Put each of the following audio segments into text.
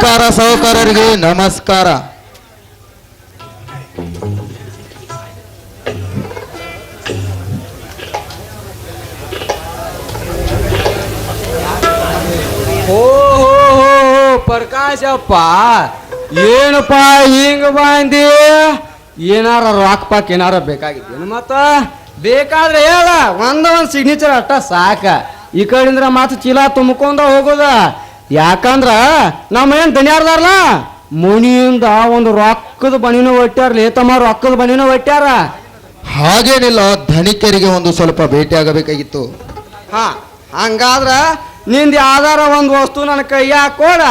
ನಮಸ್ಕಾರ ಸಹಕಾರರಿಗೆ ನಮಸ್ಕಾರ. ಓ ಪ್ರಕಾಶಪ್ಪ, ಏನಪ್ಪ ಹಿಂಗ ಬಂದಿ? ಏನಾರ ರಾಕ್ ಪಾಕ್ ಏನಾರ ಬೇಕಾಗಿದ್ದೇನು? ಮತ್ತ ಬೇಕಾದ್ರೆ ಹೇಳ, ಒಂದ್ ಸಿಗ್ನೇಚರ್ ಅಷ್ಟ ಸಾಕ. ಈ ಕಡೆಯಿಂದ ಮಾತು ಚೀಲ ತುಂಬ್ಕೊಂಡ ಹೋಗೋದ. ಯಾಕಂದ್ರ ನಮ್ಮ ಏನ್ ದನಿಯಾರ್ದಾರಲ್ಲ, ಮುನಿಯಿಂದ ಒಂದು ರೊಕ್ಕದ ಬಣಿನೂ ಒಟ್ಟಾರ್ಲಿ ತಮ್ಮ, ರೊಕ್ಕದ ಬಣಿನೂ ಒಟ್ಟಾರ. ಹಾಗೇನಿಲ್ಲ, ಧನಿಕರಿಗೆ ಒಂದು ಸ್ವಲ್ಪ ಭೇಟಿ ಆಗಬೇಕಾಗಿತ್ತು. ಹಾ, ಹಂಗಾದ್ರ ನಿಂದ ಯಾವ್ದಾರ ಒಂದು ವಸ್ತು ನನ್ನ ಕೈಯಾಗ ಕೊಡ,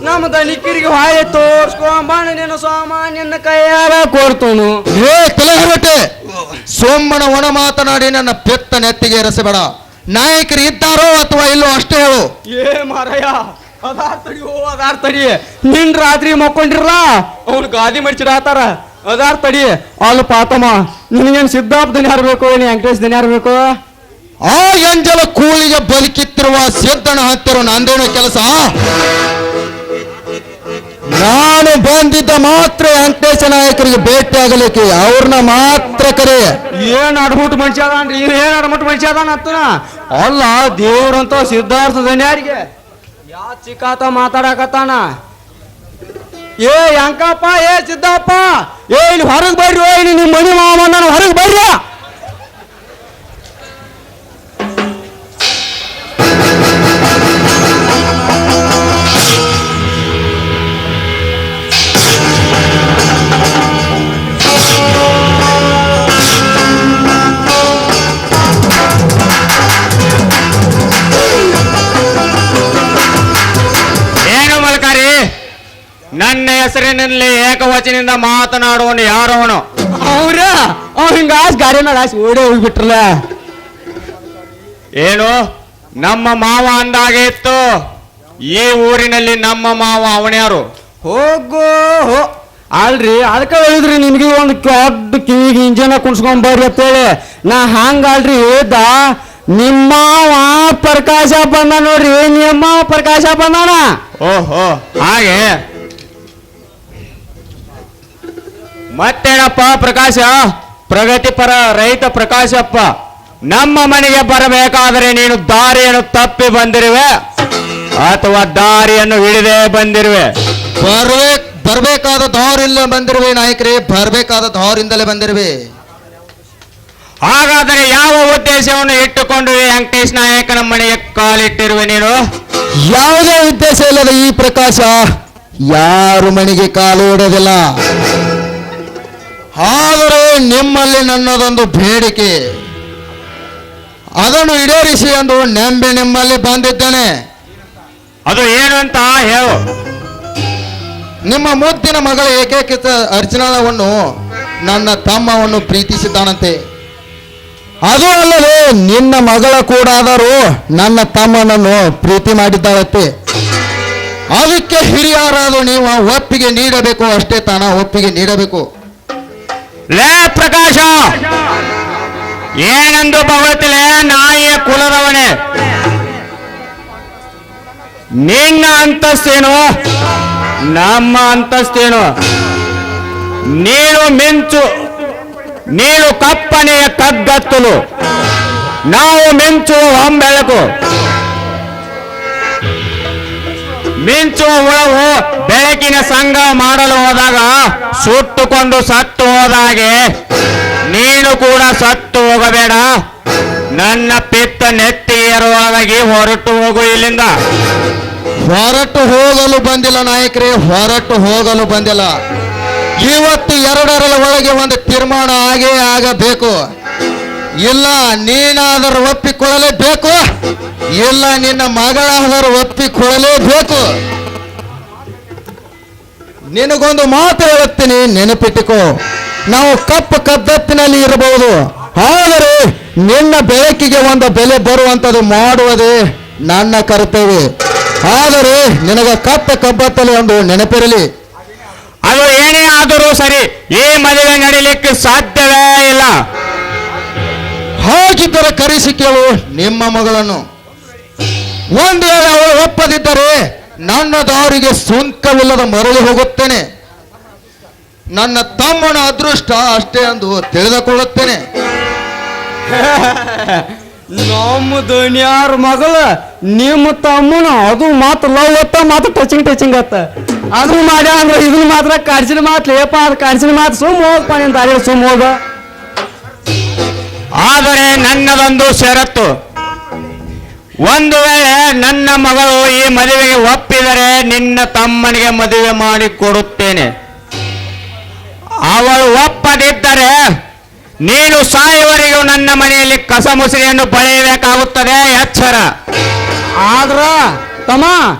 ನಮ್ಮ ಧನಿಕರಿಗೆ ಹಾಯ್ ತೋರ್ಸ್ಕೊಂಬಂದು ನಿನ್ನ ಸಾಮಾನ್ಯನ ಕೈಯಾಗ ಕೊಡ್ತನು. ಹೇ ತಲೆ ಹೊರಟೆ, ಸೋಮನ ಒಣ ಮಾತನಾಡಿ ನನ್ನ ಪೆತ್ತ ನೆತ್ತಿಗೆ ಎರಸಬೇಡ. ನಾಯಕರು ಇದ್ದಾರೋ ಅಥವಾ ಇಲ್ಲೋ ಅಷ್ಟೇ ಹೇಳು. ಏ ಮಾರಯ್ಯ, ಅದಾರ್ ತಡಿ. ನಿನ್ ರಾತ್ರಿ ಮಕ್ಕೊಂಡಿರಲ್ಲ, ಅವ್ನು ಗಾದಿ ಮಡ್ಚಿಡಾತಾರ. ಅದಾರ್ ತಡಿ. ಅಲ್ಲ ಪಾತಮ್ಮ, ನಿನಗೇನು ಸಿದ್ದಾಪ್ ದನಿ ಹಾರಬೇಕು, ನೀ ವೆಂಕಟೇಶ್ ದನಿ ಹಾರಬೇಕು? ಆ ಎಂಜಲ ಕೂಳಿಗೆ ಬದುಕಿತ್ತಿರುವ ಸಿದ್ದನ ಹತ್ತಿರ ನಂದೇನೋ ಕೆಲಸ. ನಾನು ಬಂದಿದ್ದ ಮಾತ್ರ ವೆಂಕಟೇಶ ನಾಯಕರಿಗೆ ಭೇಟಿ ಆಗಲಿಕ್ಕೆ, ಅವ್ರನ್ನ ಮಾತ್ರ ಕರೆ. ಏನ್ ಅಡ್ಬಿಟ್ಟು ಮನುಷ್ಯ ಅದಾನ್ರಿ, ಏನ್ ಅಡ್ಬಿಟ್ಟು ಮನುಷ್ಯ ಅದಾನ ಹತ್ತನ? ಅಲ್ಲ, ದೇವ್ರಂತ ಸಿದ್ಧಾರ್ಥ ದನ್ಯಾರಿಗೆ ಯಾ ಚಿಕ್ಕಾತ ಮಾತಾಡಕತ್ತಾನ. ಏ ಅಂಕಪ್ಪ, ಏ ಸಿದ್ದಪ್ಪ, ಏ ಇಲ್ಲಿ ಹೊರಗೆ ಬರ್ರಿ, ನಿಮ್ಮ ಮನಿ ಮಾವ ನಾನು ಹೊರಗೆ ಬರ್ರಿ. ನನ್ನ ಹೆಸರಿನಲ್ಲಿ ಏಕವಚನಿಂದ ಮಾತನಾಡುವನು ಯಾರವನು? ಅವ್ರು ಹಿಂಗ ಗಾಡಿ ಮೇಲೆ ಓಡೇ ಹೋಗ್ಬಿಟ್ರಲ್ಲ. ಏನು ನಮ್ಮ ಮಾವ ಅಂದಾಗೆ ಇತ್ತು? ಈ ಊರಿನಲ್ಲಿ ನಮ್ಮ ಮಾವ ಅವನ್ಯಾರು? ಹೋಗೋ ಅಲ್ರಿ, ಅದಕ್ಕೆ ಹೇಳಿದ್ರಿ ನಿಮ್ಗೆ ಒಂದು ದೊಡ್ಡ ಕಿವಿಗೆ ಇಂಜನ ಕುಣ್ಸ್ಕೊಂಡ್ ಬರ್ರಿ ಅಂತೇಳಿ. ನಾ ಹಂಗಲ್ರಿ ಹೇಳ್ದ, ನಿಮ್ಮ ಪ್ರಕಾಶ ಬಂದ ನೋಡ್ರಿ, ನಿಮ್ಮ ಪ್ರಕಾಶ ಬಂದಾನ. ಓಹೋ, ಹಾಗೆ. ಮತ್ತೇನಪ್ಪ ಪ್ರಕಾಶ? ಪ್ರಗತಿಪರ ರೈತ ಪ್ರಕಾಶಪ್ಪ, ನಮ್ಮ ಮನೆಗೆ ಬರಬೇಕಾದರೆ ನೀನು ದಾರಿಯನ್ನು ತಪ್ಪಿ ಬಂದಿರುವೆ ಅಥವಾ ದಾರಿಯನ್ನು ಹಿಡಿದೇ ಬಂದಿರುವೆ? ಬರ್ಬೇಕಾದ ದಾರಿಲ್ಲ ಬಂದಿರುವೆ ನಾಯಕರೇ, ಬರ್ಬೇಕಾದ ದಾರಿಂದಲೇ ಬಂದಿರುವೆ. ಹಾಗಾದರೆ ಯಾವ ಉದ್ದೇಶವನ್ನು ಇಟ್ಟುಕೊಂಡು ವೆಂಕಟೇಶ್ ನಾಯಕನ ಮನೆಗೆ ಕಾಲಿಟ್ಟಿರುವೆ ನೀನು? ಯಾವುದೇ ಉದ್ದೇಶ ಇಲ್ಲದ ಈ ಪ್ರಕಾಶ ಯಾರು ಮನೆಗೆ ಕಾಲು ಇಡೋದಿಲ್ಲ. ಆದರೆ ನಿಮ್ಮಲ್ಲಿ ನನ್ನದೊಂದು ಬೇಡಿಕೆ, ಅದನ್ನು ಈಡೇರಿಸಿ ಎಂದು ನಂಬಿ ನಿಮ್ಮಲ್ಲಿ ಬಂದಿದ್ದೇನೆ. ಅದು ಏನು ಅಂತ ಹೇಳು. ನಿಮ್ಮ ಮುದ್ದಿನ ಮಗಳ ಏಕೈಕ ಅರ್ಚನಾವನ್ನು ನನ್ನ ತಮ್ಮವನ್ನು ಪ್ರೀತಿಸಿದ್ದಾನಂತೆ. ಅದು ಅಲ್ಲದೆ ನಿನ್ನ ಮಗಳ ಕೂಡ ಆದರೂ ನನ್ನ ತಮ್ಮನನ್ನು ಪ್ರೀತಿ ಮಾಡಿದ್ದಾಳಂತೆ. ಅದಕ್ಕೆ ಹಿರಿಯರಾದ ನೀವು ಒಪ್ಪಿಗೆ ನೀಡಬೇಕು, ಅಷ್ಟೇ ತಾನ ಒಪ್ಪಿಗೆ ನೀಡಬೇಕು. ಲೇ ಪ್ರಕಾಶ, ಏನೆಂದು ಭಗವತಿಲೆ ನಾಯಿಯ ಕುಲದವನೇ, ನಿನ್ನ ಅಂತಸ್ತೇನು ನಮ್ಮ ಅಂತಸ್ತೇನು? ನೀನು ಕಪ್ಪನೆಯ ಕಗ್ಗತ್ತಲು, ನಾವು ಮಿಂಚುವ ಹೊಂಬೆಳಕು. ಮಿಂಚುವ ಹುಳವು ಬೆಳಕಿನ ಸಂಘ ಮಾಡಲು ಹೋದಾಗ ಸುಟ್ಟುಕೊಂಡು ಸತ್ತು ಹೋದಾಗೆ ನೀನು ಕೂಡ ಸತ್ತು ಹೋಗಬೇಡ. ನನ್ನ ಪಿತ್ತ ನೆತ್ತಿಗೆ ಏರುವಾಗಾಗಿ ಹೊರಟು ಹೋಗು ಇಲ್ಲಿಂದ. ಹೊರಟು ಹೋಗಲು ಬಂದಿಲ್ಲ ನಾಯಕರೇ, ಹೊರಟು ಹೋಗಲು ಬಂದಿಲ್ಲ. ಇವತ್ತು ಎರಡರ ಒಳಗೆ ಒಂದು ತೀರ್ಮಾನ ಆಗೇ ಆಗಬೇಕು. ಇಲ್ಲ ನೀನಾದರೂ ಒಪ್ಪಿಕೊಳ್ಳಲೇಬೇಕು, ಇಲ್ಲ ನಿನ್ನ ಮಗಳಾದರೂ ಒಪ್ಪಿಕೊಳ್ಳಲೇಬೇಕು. ನಿನಗೊಂದು ಮಾತು ಹೇಳುತ್ತೀನಿ, ನೆನಪಿಟ್ಟುಕೋ. ನಾವು ಕಪ್ಪು ಕದ್ದತ್ತಿನಲ್ಲಿ ಇರಬಹುದು, ಆದರೆ ನಿನ್ನ ಬೆಳಕಿಗೆ ಒಂದು ಬೆಲೆ ಬರುವಂಥದ್ದು ಮಾಡುವುದೇ ನನ್ನ ಕರ್ತವ್ಯ. ಆದರೆ ನಿನಗೆ ಕಬ್ಬತ್ತಲ್ಲಿ ಒಂದು ನೆನಪಿರಲಿ, ಅದು ಏನೇ ಆದರೂ ಸರಿ, ಈ ಮದುವೆ ನಡೀಲಿಕ್ಕೆ ಸಾಧ್ಯವೇ ಇಲ್ಲ. ಹಾಗಿದ್ದರೆ ಕರೆಸಿ ಕೇಳು ನಿಮ್ಮ ಮಗಳನ್ನು. ಒಂದು ವೇಳೆ ಅವಳು ಒಪ್ಪದಿದ್ದರೆ ನನ್ನ ದಾರಿಗೆ ಸುಂಕವಿಲ್ಲದ ಮರಳಿ ಹೋಗುತ್ತೇನೆ. ನನ್ನ ತಮ್ಮನ ಅದೃಷ್ಟ ಅಷ್ಟೇ ಎಂದು ತಿಳಿದುಕೊಳ್ಳುತ್ತೇನೆ. ನಮ್ಮ ದನಿಯಾರ ಮಗಳ ನಿಮ್ಮ ತಮ್ಮನ ಅದು ಮಾತು ಲವ್ ಅತ್ತ ಮಾತು ಟಚಿಂಗ್ ಅತ್ತ ಅದು ಮಾಡ್ಯ ಅಂದ್ರೆ ಇದನ್ನ ಮಾತ್ರ ಕಾಡ್ಸಿನ ಮಾತು ಲೇಪ ಅದು ಕಾಡ್ಸಿನ ಮಾತು ಸುಮ್ ಹೋಗಪ್ಪ ನಿನ್ ದಾರಿ ಸುಮ್ ಹೋಗ. ಆದರೆ ನನ್ನದೊಂದು ಷರತ್ತು. ಒಂದು ವೇಳೆ ನನ್ನ ಮಗಳು ಈ ಮದುವೆಗೆ ಒಪ್ಪಿದರೆ ನಿನ್ನ ತಮ್ಮನಿಗೆ ಮದುವೆ ಮಾಡಿ ಕೊಡುತ್ತೇನೆ. ಅವಳು ಒಪ್ಪದಿದ್ದರೆ ನೀನು ಸಾಯುವವರೆಗೂ ನನ್ನ ಮನೆಯಲ್ಲಿ ಕಸ ಮುಸುರಿಯನ್ನು ಬಳೆಯಬೇಕಾಗುತ್ತದೆ. ಎಚ್ಚರ. ಆದ್ರ ತಮ್ಮ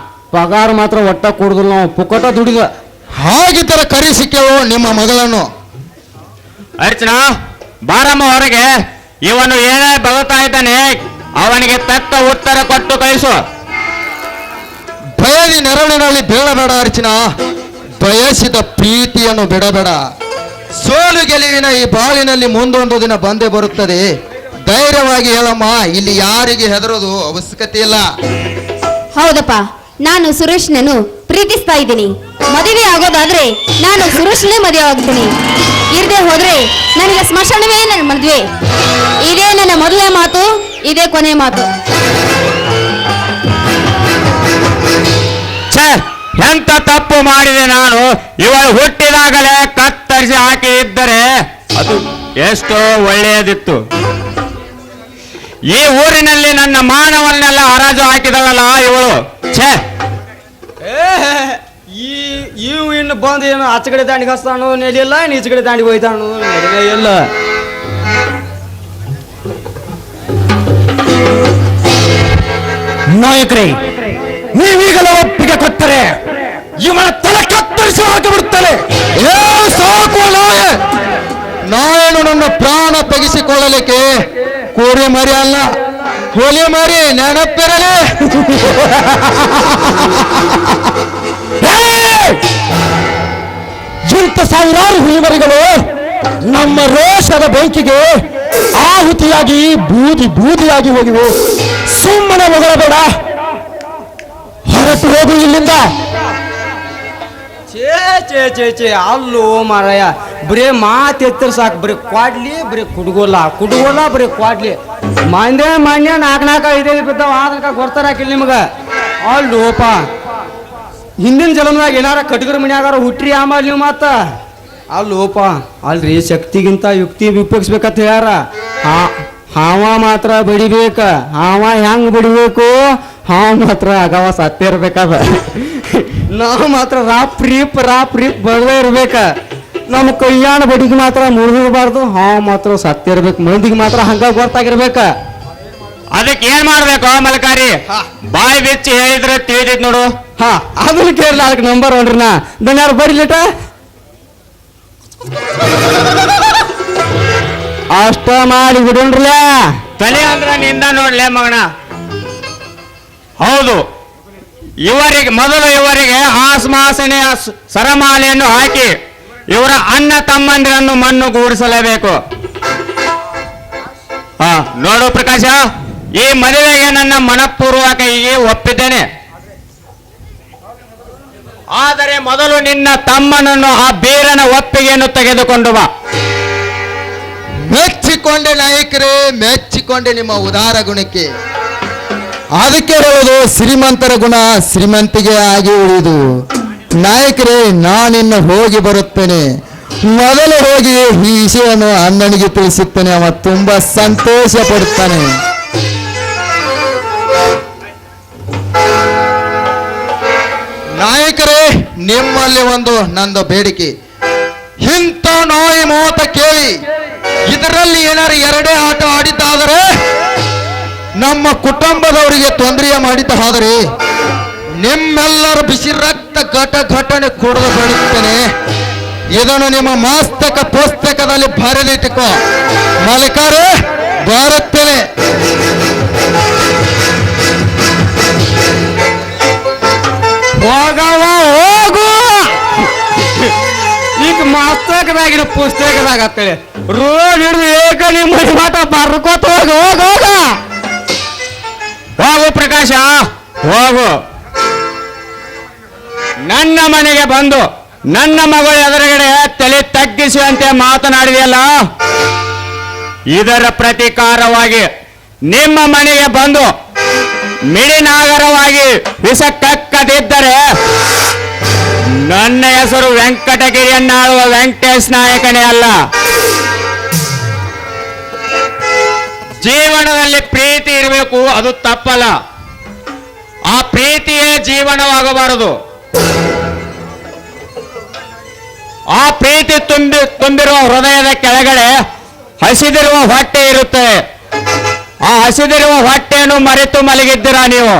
ಪಗಾರ ಮಾತ್ರ ಒಟ್ಟ ಕೊಡುದಿಲ್ಲ ನಾವು ಪುಕ್ಕಟ ದುಡಿದ. ಹಾಗಿದ್ದರೆ ಕರೆಸಿಕೆವು ನಿಮ್ಮ ಮಗಳನ್ನು. ಅರ್ಚನಾ, ಬಾರಮ್ಮ ಹೊರಗೆ. ಇವನು ಏನೇ ಬರುತ್ತಾ ಇದ್ದಾನೆ ಅವನಿಗೆ ತಕ್ಕ ಉತ್ತರ ಕೊಟ್ಟು ಕಳಿಸು. ಬಯಲಿ ನೆರಳಿನಲ್ಲಿ ಬೀಳಬೇಡ ಅರ್ಚನಾ, ಬಯಸಿದ ಪ್ರೀತಿಯನ್ನು ಬಿಡಬೇಡ. ಸೋಲು ಗೆಲುವಿನ ಈ ಬಾಳಿನಲ್ಲಿ ಮುಂದೊಂದು ದಿನ ಬಂದೇ ಬರುತ್ತದೆ. ಧೈರ್ಯವಾಗಿ ಹೇಳಮ್ಮ, ಇಲ್ಲಿ ಯಾರಿಗೆ ಹೆದರೋದು ಅವಶ್ಯಕತೆ ಇಲ್ಲ. ಹೌದಪ್ಪ, ನಾನು ಸುರೇಶ್ನನ್ನು ಪ್ರೀತಿಸ್ತಾ ಇದ್ದೀನಿ. ಮದುವೆ ಆಗೋದಾದ್ರೆ ನಾನು ಸುರೇಶ್ನೇ ಮದುವೆ ಆಗ್ತೀನಿ. ಇರದೆ ಹೋದ್ರೆ ನನಗೆ ಸ್ಮಶಾನವೇ ನನ್ನ ಮದುವೆ. ಇದೇ ನನ್ನ ಮೊದಲನೇ ಮಾತು, ಇದೇ ಕೊನೆ ಮಾತು. ಛೇ, ಎಂತ ತಪ್ಪು ಮಾಡಿದೆ ನಾನು. ಇವಳು ಹುಟ್ಟಿದಾಗಲೇ ಕತ್ತರಿಸಿ ಹಾಕಿ ಇದ್ದರೆ ಅದು ಎಷ್ಟೋ ಒಳ್ಳೆಯದಿತ್ತು. ಈ ಊರಿನಲ್ಲಿ ನನ್ನ ಮಾನವನ್ನೆಲ್ಲ ಹರಾಜು ಹಾಕಿದಳಲ್ಲ ಇವಳು. ಛೇ, ಇವು ಇನ್ನು ಬಂದು ಏನು ಆಚೆ ಕಡೆ ದಾಂಡಿಗೆ ಹಸ್ತಾನು ನೆಲೆಯಿಲ್ಲ, ಇನ್ನು ಈಚೆ ಕಡೆ ದಾಂಡಿಗೆ ಹೋಯ್ತಾನು ನೆಲೆ ಇಲ್ಲ. ನಾಯಕರೇ, ನೀವೀಗಲೇ ಒಪ್ಪಿಗೆ ಕೊಟ್ಟರೆ ಇವನ ತಲೆ ಕತ್ತರಿಸಿ ಹಾಕಿಬಿಡುತ್ತೇನೆ. ಸಾಕು ನಾಯೆ. ನಾನೇನು ನನ್ನ ಪ್ರಾಣ ತೆಗೆಸಿಕೊಳ್ಳಲಿಕ್ಕೆ ಕೋರಿ ಮರಿ ಅಲ್ಲ, ಹುಲಿ ಮರಿ ನೆನಪಿರಲಿ. ಇಂಥ ಸಾವಿರಾರು ಹುಲಿಮರಿಗಳು ನಮ್ಮ ರೋಷದ ಬೆಂಕಿಗೆ ಆಹುತಿಯಾಗಿ ಬೂದಿಯಾಗಿ ಹೋಗಿವೆ. ಸುಮ್ಮನೆ ಹೊಗಳಬೇಡ, ಹೊರಟು ಹೋಗು ಇಲ್ಲಿಂದ. ಛೇ ಛೇ ಛೇ ಛೇ ಅಲ್ಲೋ ಮಾರಾಯ, ಬರೇ ಮಾತು ಎತ್ತರ ಸಾಕು. ಬರೀ ಕ್ವಾಡ್ಲಿ, ಬರೀ ಕುಡುಗೋಲ್ಲ, ಬರೀ ಕ್ವಾಡ್ಲಿ. ಮಾನ್ಯ 4-5 ಬಿದ್ದಾವ ಆದ್ರಕ ಕೊಡ್ತಾರ ಹಾಕಿಲ್ಲ ನಿಮಗ. ಅಲ್ಲೋಪ, ಹಿಂದಿನ ಜನ್ಮದಾಗ ಏನಾರ ಕಟಗರ ಮನ್ಯಾಗಾರ ಹುಟ್ರಿ ಆಮೇಲೆ ನೀವು ಮಾತ. ಅಲ್ಲೋಪ, ಅಲ್ರಿ ಶಕ್ತಿಗಿಂತ ಯುಕ್ತಿ ಉಪಯೋಗಿಸ್ಬೇಕಂತ ಹೇಳ್ಯಾರ. ಹಾವ ಮಾತ್ರ ಬಡಿಬೇಕ. ಹಾವ ಹೆಂಗ್ ಬಡಿಬೇಕು? ಹಾವ ಮಾತ್ರ ಆಗವ ಸತ್ಯ ಇರ್ಬೇಕದ. ನಾವು ಮಾತ್ರ ರಾಪ್ ರೀಪ್ ಬಡದೇ ಇರ್ಬೇಕ. ನಮ್ಮ ಕೈಯಾಣ ಬಡಿಗೆ ಮಾತ್ರ ಮುರಿದಿರಬಾರ್ದು. ಹಾವ ಮಾತ್ರ ಸತ್ಯ ಇರ್ಬೇಕು. ಮಂದಿಗೆ ಮಾತ್ರ ಹಂಗ ಗೊತ್ತಾಗಿರ್ಬೇಕ. ಅದಕ್ಕೆ ಏನ್ ಮಾಡ್ಬೇಕು ಮಲಕಾರಿ? ಬಾಯಿ ಬೆಚ್ಚಿ ಹೇಳಿದ್ರೆ ತಿಳಿದಿದ್ ನೋಡು. ಅದನ್ನ ಕೇಳಲ್ಲ, ಅದಕ್ಕೆ ನಂಬರ್ ಒನ್ರಿ ನಾ ಯಾರು ಬಡಿಲಿಟ ಅಷ್ಟ ಮಾಡಿ ಬಿಡೋಣ್ರಲ್ಲ. ತಲೆ ಅಂದ್ರ ನಿಂದ ನೋಡ್ಲೆ ಮಗನ. ಹೌದು, ಇವರಿಗೆ ಆಸ್ಮಾಸನೆ ಸರಮಾಲೆಯನ್ನು ಹಾಕಿ ಇವರ ಅಣ್ಣ ತಮ್ಮಂದಿರನ್ನು ಮಣ್ಣು ಗೂಡಿಸಲೇಬೇಕು. ನೋಡು ಪ್ರಕಾಶ, ಈ ಮದುವೆಗೆ ನನ್ನ ಮನಪೂರ್ವಕವಾಗಿ ಒಪ್ಪಿದ್ದೇನೆ. ಆದರೆ ಮೊದಲು ನಿನ್ನ ತಮ್ಮನನ್ನು ಆ ಬೀರನ ಒಪ್ಪಿಗೆಯನ್ನು ತೆಗೆದುಕೊಂಡು ಬಾ. ಮೆಚ್ಚಿಕೊಂಡೆ ನಾಯಕರೇ, ಮೆಚ್ಚಿಕೊಂಡೆ ನಿಮ್ಮ ಉದಾರ ಗುಣಕ್ಕೆ. ಅದಕ್ಕೆ ಹೇಳುವುದು ಶ್ರೀಮಂತರ ಗುಣ ಶ್ರೀಮಂತಿಗೆ ಆಗಿ ಉಳಿದು. ನಾಯಕರೇ, ನಾನಿನ್ನು ಹೋಗಿ ಬರುತ್ತೇನೆ. ಮೊದಲು ಹೋಗಿ ಈ ವಿಷಯವನ್ನು ಅಣ್ಣನಿಗೆ ತಿಳಿಸುತ್ತೇನೆ. ಅವ ತುಂಬಾ ಸಂತೋಷ ಪಡುತ್ತಾನೆ. ನಾಯಕರೇ, ನಿಮ್ಮಲ್ಲಿ ಒಂದು ನಂದು ಬೇಡಿಕೆ. ಇಂಥ ನಾಯಿ ಮಾತ ಕೇಳಿ ಇದರಲ್ಲಿ ಏನಾರು ಎರಡೇ ಆಟ ಆಡಿದ್ದಾದರೆ, ನಮ್ಮ ಕುಟುಂಬದವರಿಗೆ ತೊಂದರೆ ಮಾಡಿದ್ದಾದರೆ ನಿಮ್ಮೆಲ್ಲರ ಬಿಸಿ ರಕ್ತ ಘಟನೆ ಕುಡಿದು ಬೆಳುತ್ತೇನೆ. ಇದನ್ನು ನಿಮ್ಮ ಮಸ್ತಕ ಪುಸ್ತಕದಲ್ಲಿ ಬರೆದಿಟ್ಟುಕೋ. ಮಲಕಾರೆ, ಬರುತ್ತೇನೆ. ಹೋಗು ಈಗ ಮಸ್ತಕದಾಗಿನ ಪುಸ್ತಕದಾಗ ಅಂತೇಳಿ ರೋಡ್ ಹಿಡಿದು ಏಕ ನಿಮ್ಮ ಮಾಟ ಬರ್ಕೋತ ಹೋಗು. ಹೋಗು ಪ್ರಕಾಶ, ಹೋಗು. ನನ್ನ ಮನೆಗೆ ಬಂದು ನನ್ನ ಮಗಳ ಎದುರುಗಡೆ ತಲೆ ತಗ್ಗಿಸುವಂತೆ ಮಾತನಾಡಿದೆಯಲ್ಲ, ಇದರ ಪ್ರತೀಕಾರವಾಗಿ ನಿಮ್ಮ ಮನೆಗೆ ಬಂದು ಮಿಡಿನಾಗರವಾಗಿ ವಿಷ ಕಕ್ಕದಿದ್ದರೆ ನನ್ನ ಹೆಸರು ವೆಂಕಟಗಿರಿಯನ್ನಾಳುವ ವೆಂಕಟೇಶ್ ನಾಯಕನೇ ಅಲ್ಲ. ಜೀವನದಲ್ಲಿ ಪ್ರೀತಿ ಇರಬೇಕು, ಅದು ತಪ್ಪಲ್ಲ. ಆ ಪ್ರೀತಿಯೇ ಜೀವನವಾಗಬಾರದು. ಆ ಪ್ರೀತಿ ತುಂಬಿರುವ ಹೃದಯದ ಕೆಳಗಡೆ ಹಸಿದಿರುವ ಹೊಟ್ಟೆ ಇರುತ್ತೆ. ಆ ಹಸಿದಿರುವ ಹೊಟ್ಟೆಯನ್ನು ಮರೆತು ಮಲಗಿದ್ದೀರಾ ನೀವು.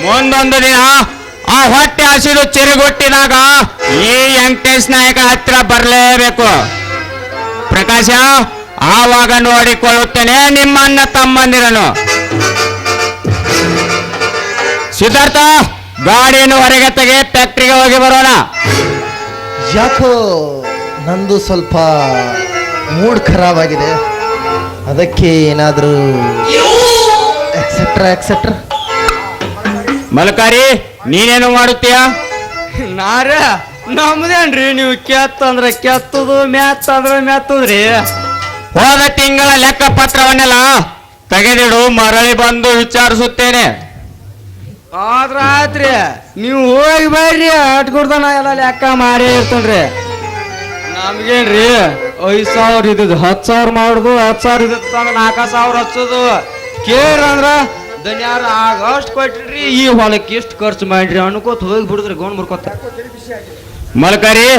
ಮುಂದೊಂದು ದಿನ ಆ ಹೊಟ್ಟೆ ಹಸಿದು ಚಿರುಗುಟ್ಟಿದಾಗ ಈ ವೆಂಕಟೇಶ್ ನಾಯಕ ಹತ್ರ ಬರಲೇಬೇಕು. ಪ್ರಕಾಶ, ಆವಾಗ ನೋಡಿಕೊಳ್ಳುತ್ತೇನೆ ನಿಮ್ಮ ಅಣ್ಣ ತಮ್ಮಂದಿರನು. ಸಿದ್ಧಾರ್ಥ, ಗಾಡಿಯನ್ನು ಹೊರಗೆ ತೆಗೆ, ಫ್ಯಾಕ್ಟ್ರಿಗೆ ಹೋಗಿ ಬರೋಣ. ಯಾಕೋ ನಂದು ಸ್ವಲ್ಪ ಮೂಡ್ ಖರಾಬ್ ಆಗಿದೆ, ಅದಕ್ಕೆ ಏನಾದರೂ ಎಕ್ಸೆಟ್ರಾ. ಮಲ್ಕಾರಿ, ನೀನೇನು ಮಾಡುತ್ತೀಯ? ನಾರ ನಮ್ದೇನ್ರಿ, ನೀವು ಕೆತ್ತಂದ್ರೆ ಕೆತ್ತದು, ಮೆತ್ತಂದ್ರೆ ಮೆತ್ತದ್ರಿ. ಹೋದ ತಿಂಗಳ ಲೆಕ್ಕ ಪತ್ರವನ್ನೆಲ್ಲ ತೆಗೆದಿಡು, ಮರಳಿ ಬಂದು ವಿಚಾರಿಸುತ್ತೇನೆ. ಆದ್ರಾತ್ರಿ ನೀವು ಹೋಗಿ ಬರ್ರಿ, ಅಟ್ಕೊಡ್ತಾನ ಎಲ್ಲ ಲೆಕ್ಕ ಮಾಡಿ ಇರ್ತನ್ರಿ. ನಮ್ಗೇನ್ರಿ 5,000 ಇದ್ದದ್ದು 10,000 ಮಾಡುದು, 10,000 ಇದ್ದದ್ದು 4,000 ಹಚ್ಚೋದು. ಕೇಳ್ರಂದ್ರ ದನ್ಯಾರ ಆಗಷ್ಟು ಕೊಟ್ರಿ, ಈ ಹೊಲಕ್ಕೆ ಎಷ್ಟು ಖರ್ಚು ಮಾಡ್ರಿ ಅನ್ಕೋತ ಹೋಗಿ ಬಿಡುದ್ರಿ, ಗೋಣ್ ಮುರ್ಕೋತ. ಮಲ್ಕಾರಿ,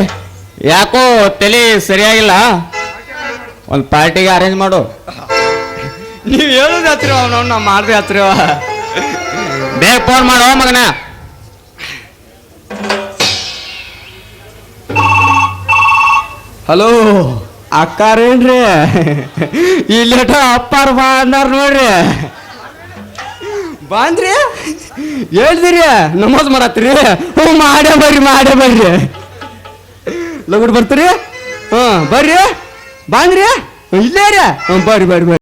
ಯಾಕೋ ತಲೆ ಸರಿಯಾಗಿಲ್ಲ, ಒಂದು ಪಾರ್ಟಿಗೆ ಅರೇಂಜ್ ಮಾಡು. ನೀವ್ ಹೇಳುದ್ ಹಚ್ರಿ, ಅವ್ನ ಮಾಡ್ದೆ ಹಚ್ರಿ. ಬೇಗ ಫೋನ್ ಮಾಡೋ ಮಗನ. ಹಲೋ ಅಕ್ಕಾರೇನ್ರಿ, ಇಲ್ಲೇಟ ಅಪ್ಪಾರ ಬಾ ಅಂದಾರ ನೋಡ್ರಿ. ಬಂದ್ರಿ ಹೇಳ್ದಿರಿ, ನಮಾಜ್ ಮಾಡತ್ರಿ. ಹ್ಞೂ ಮಾಡೇ ಬರ್ರಿ ಲಗುಡ್ ಬರ್ತೀರಿ. ಬರ್ರಿ, ಬಂದ್ರಿ ಇಲ್ಲೇ ರೀ. ಬರ್ರಿ.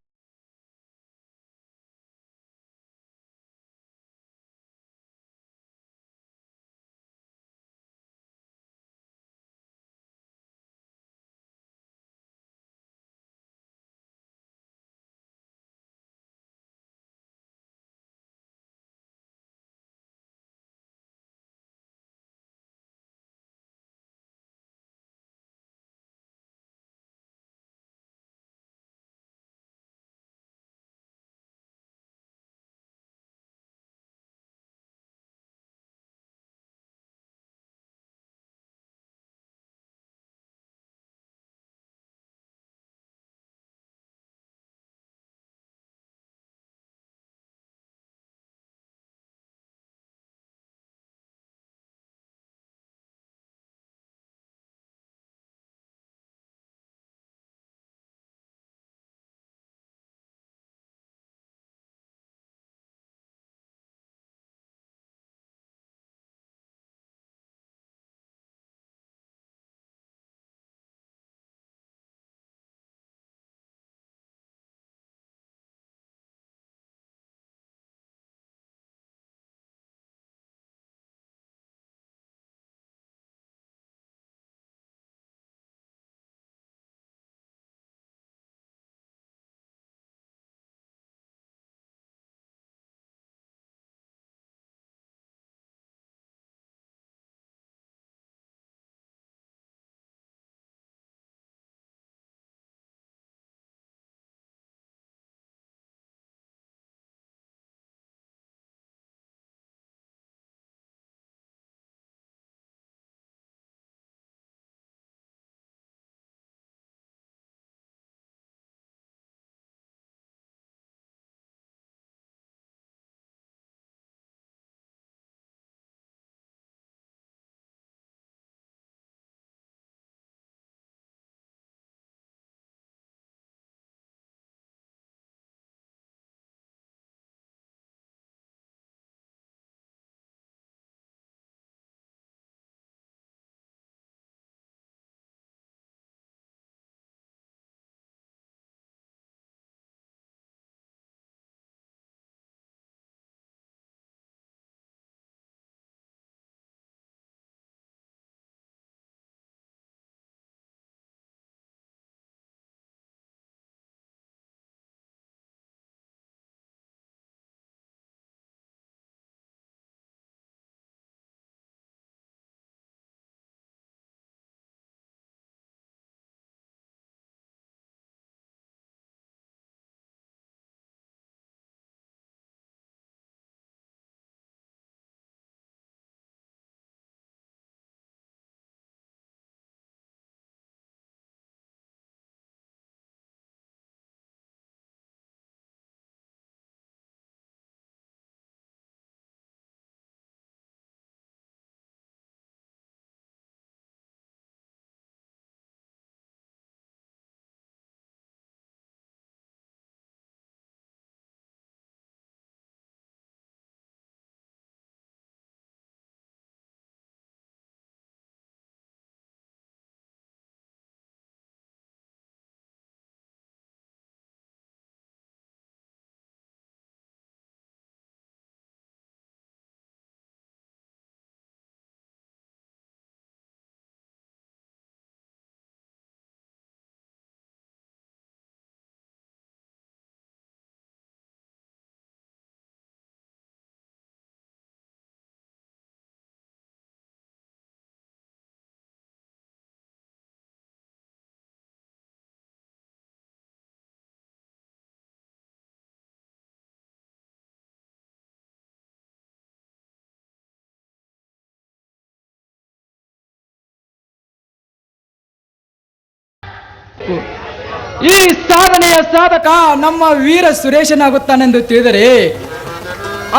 ಈ ಸಾಧನೆಯ ಸಾಧಕ ನಮ್ಮ ವೀರ ಸುರೇಶನಾಗುತ್ತಾನೆಂದು ತಿಳಿದರೆ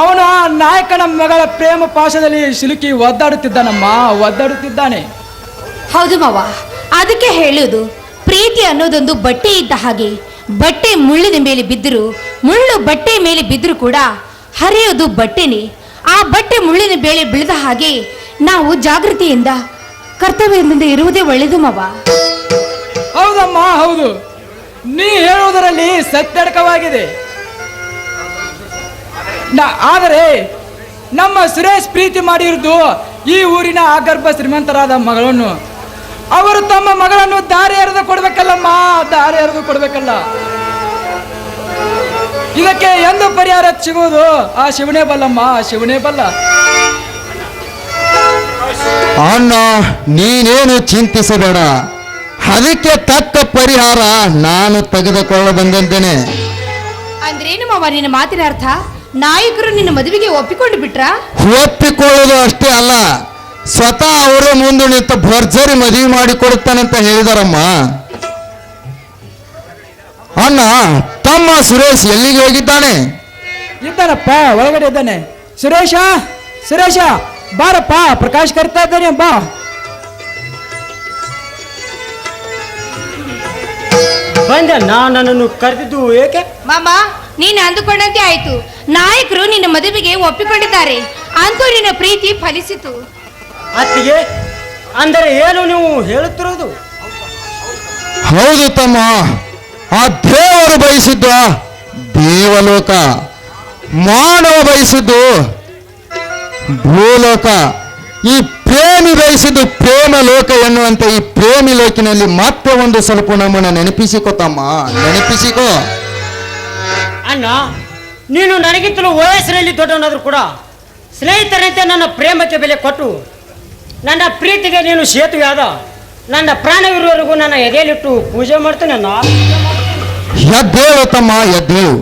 ಅವನು ಆ ನಾಯಕನ ಮಗಳ ಪ್ರೇಮ ಪಾಶದಲ್ಲಿ ಸಿಲುಕಿ ಒದ್ದಾಡುತ್ತಿದ್ದಾನೆ. ಹೌದು ಮಾವ, ಅದಕ್ಕೆ ಹೇಳುವುದು ಪ್ರೀತಿ ಅನ್ನೋದೊಂದು ಬಟ್ಟೆ ಇದ್ದ ಹಾಗೆ. ಬಟ್ಟೆ ಮುಳ್ಳಿನ ಮೇಲೆ ಬಿದ್ದರೂ, ಮುಳ್ಳು ಬಟ್ಟೆ ಮೇಲೆ ಬಿದ್ದರೂ ಕೂಡ ಹರಿಯೋದು ಬಟ್ಟೆನೆ. ಆ ಬಟ್ಟೆ ಮುಳ್ಳಿನ ಮೇಲೆ ಬೀಳದ ಹಾಗೆ ನಾವು ಜಾಗೃತಿಯಿಂದ ಕರ್ತವ್ಯದಿಂದ ಇರುವುದೇ ಒಳ್ಳೆಯದು ಮಾವ. ಹೌದಮ್ಮ, ಹೌದು, ನೀ ಹೇಳುವುದರಲ್ಲಿ ಸತ್ಯಡಕವಾಗಿದೆ. ಆದರೆ ನಮ್ಮ ಸುರೇಶ್ ಪ್ರೀತಿ ಮಾಡಿರುವುದು ಈ ಊರಿನ ಆಗರ್ಭ ಶ್ರೀಮಂತರಾದ ಮಗಳನ್ನು. ಅವರು ತಮ್ಮ ಮಗಳನ್ನು ದಾರಿ ಎರೆದು ಕೊಡ್ಬೇಕಲ್ಲಮ್ಮ, ದಾರಿ ಎರೆದು ಕೊಡ್ಬೇಕಲ್ಲ. ಇದಕ್ಕೆ ಎಂದು ಪರಿಹಾರ ಸಿಗುವುದು ಆ ಶಿವನೇ ಬಲ್ಲಮ್ಮ, ಶಿವನೇ ಬಲ್ಲ. ಅಣ್ಣ, ನೀನೇನು ಚಿಂತಿಸಬೇಡ, ಅದಕ್ಕೆ ತಕ್ಕ ಪರಿಹಾರ ನಾನು ತೆಗೆದುಕೊಳ್ಳ ಬಂದಿದ್ದೇನೆ. ಅಂದ್ರೇನು ಮಾವ ನಿನ್ನ ಮಾತಿನ ಅರ್ಥ? ನಾಯಕರು ನಿನ್ನ ಮದುವೆಗೆ ಒಪ್ಪಿಕೊಂಡು ಬಿಟ್ರ? ಒಪ್ಪಿಕೊಳ್ಳೋದು ಅಷ್ಟೇ ಅಲ್ಲ, ಸ್ವತಃ ಅವರೇ ಮುಂದೆ ನಿಂತು ಭರ್ಜರಿ ಮದುವೆ ಮಾಡಿಕೊಡುತ್ತಾನಂತ ಹೇಳಿದಾರಮ್ಮ. ಅಣ್ಣ, ತಮ್ಮ ಸುರೇಶ್ ಎಲ್ಲಿಗೆ ಹೋಗಿದ್ದಾನೆ? ಇದ್ದಾನಪ್ಪ, ಒಳಗಡೆ ಇದ್ದಾನೆ. ಸುರೇಶ, ಸುರೇಶ ಬಾರಪ್ಪ, ಪ್ರಕಾಶ್ ಕರಿತಾ ಇದ್ದಾನೆ, ಬಾ. ಬಂದೆ, ನನ್ನನ್ನು ಕರೆದಿದ್ದು ಏಕೆ? ಮಾಮ, ನೀನು ಅಂದುಕೊಂಡಂತೆ ಆಯ್ತು. ನಾಯಕರು ನಿನ್ನ ಮದುವೆಗೆ ಒಪ್ಪಿಕೊಂಡಿದ್ದಾರೆ. ಅಂತೂ ನಿನ್ನ ಪ್ರೀತಿ ಫಲಿಸಿತು. ಅತ್ತಿಗೆ, ಅಂದರೆ ಏನು ನೀವು ಹೇಳುತ್ತಿರೋದು? ಹೌದು ತಮ್ಮ, ಆ ದೇವರು ಬಯಸಿದ್ದು ದೇವಲೋಕ, ಮಾನವ ಬಯಸಿದ್ದು ಭೂಲೋಕ, ಈ ಪ್ರೇಮಿ ಬಯಸಿದ್ದು ಪ್ರೇಮ ಲೋಕ ಎನ್ನುವಂತೆ ಈ ಪ್ರೇಮಿ ಲೋಕಿನಲ್ಲಿ ಮತ್ತೆ ಒಂದು ಸ್ವಲ್ಪ ನಮ್ಮನ್ನ ನೆನಪಿಸಿಕೋ ತಮ್ಮ, ನೆನಪಿಸಿಕೋ. ಅಣ್ಣ, ನೀನು ನನಗಿಂತಲೂ ವಯಸ್ಸಿನಲ್ಲಿ ದೊಡ್ಡವನಾದ್ರೂ ಕೂಡ ಸ್ನೇಹಿತರಂತೆ ನನ್ನ ಪ್ರೇಮಕ್ಕೆ ಬೆಲೆ ಕೊಟ್ಟು ನನ್ನ ಪ್ರೀತಿಗೆ ನೀನು ಸೇತುವೆ ಆದ. ನನ್ನ ಪ್ರಾಣವಿರುವವರೆಗೂ ನನ್ನ ಎದೆಯಲ್ಲಿಟ್ಟು ಪೂಜೆ ಮಾಡ್ತೇನೆ. ಎದ್ದೇಳು ತಮ್ಮ, ಎದ್ದೇಳು.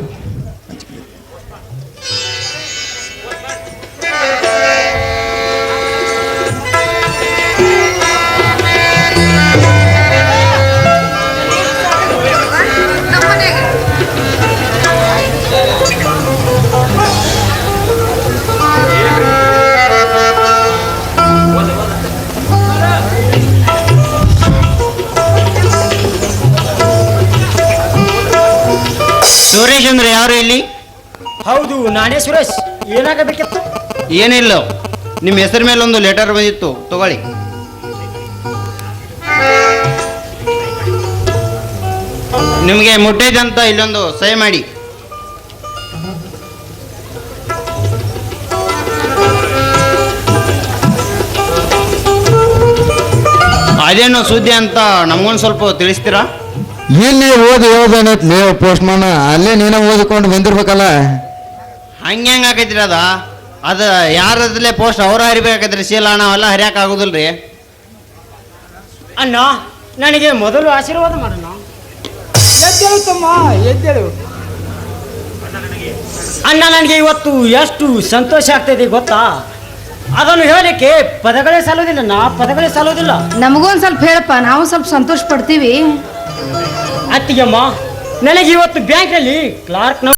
ಸುರೇಶ್ ಅಂದ್ರೆ ಯಾರು ಇಲ್ಲಿ? ಹೌದು, ನಾನೇ ಸುರೇಶ್. ಏನಾಗಬೇಕಿತ್ತು? ಏನಿಲ್ಲ, ನಿಮ್ಮ ಹೆಸರ ಮೇಲೆ ಒಂದು ಲೆಟರ್ ಬಂದಿತ್ತು, ತಗೊಳ್ಳಿ. ನಿಮಗೆ ಮುಟ್ಟೈತೆ ಅಂತ ಇಲ್ಲೊಂದು ಸಹಿ ಮಾಡಿ. ಅದೇನೋ ಸುದ್ದಿ ಅಂತ ನಮಗೊಂದು ಸ್ವಲ್ಪ ತಿಳಿಸ್ತೀರಾ? ಇಲ್ಲಿ ಓದಿ ಹೇಳ್ಬೇನತ್ ನೀವು ಪೋಸ್ಟ್ ಮಾನ, ಅಲ್ಲೇ ನೀನ ಓದಿಕೊಂಡು ಬಂದಿರ್ಬೇಕಲ್ಲ. ಹಂಗೆ ಆಕೈತ್ರಿ ಅದು ಯಾರದ್ರಲ್ಲೇ ಪೋಸ್ಟ್ ಅವ್ರ ಹರಿಬೇಕಾಕೈತ್ರಿ, ಶೀಲ ನಾವೆಲ್ಲ ಹರಿಯಾಕ ಆಗುದಿಲ್ರಿ. ಅಣ್ಣ, ನನಗೆ ಮೊದಲು ಆಶೀರ್ವಾದ ಮಾಡೋಣ. ಎದ್ದೇಳು ತಮ್ಮ, ಎದ್ದೇಳು. ಅಣ್ಣ, ನನಗೆ ಇವತ್ತು ಎಷ್ಟು ಸಂತೋಷ ಆಗ್ತದೆ ಗೊತ್ತಾ? ಅದನ್ನು ಹೇಳಲಿಕ್ಕೆ ಪದಗಳೇ ಸಾಲೋದಿಲ್ಲ, ಪದಗಳೇ ಸಾಲೋದಿಲ್ಲ. ನಮಗೊಂದು ಸ್ವಲ್ಪ ಹೇಳಪ್ಪ, ನಾವು ಸ್ವಲ್ಪ ಸಂತೋಷ ಪಡ್ತೀವಿ. ಅತ್ತಿಗೆಮ್ಮ, ನನಗೆ ಇವತ್ತು ಬ್ಯಾಂಕ್ನಲ್ಲಿ ಕ್ಲಾರ್ಕ್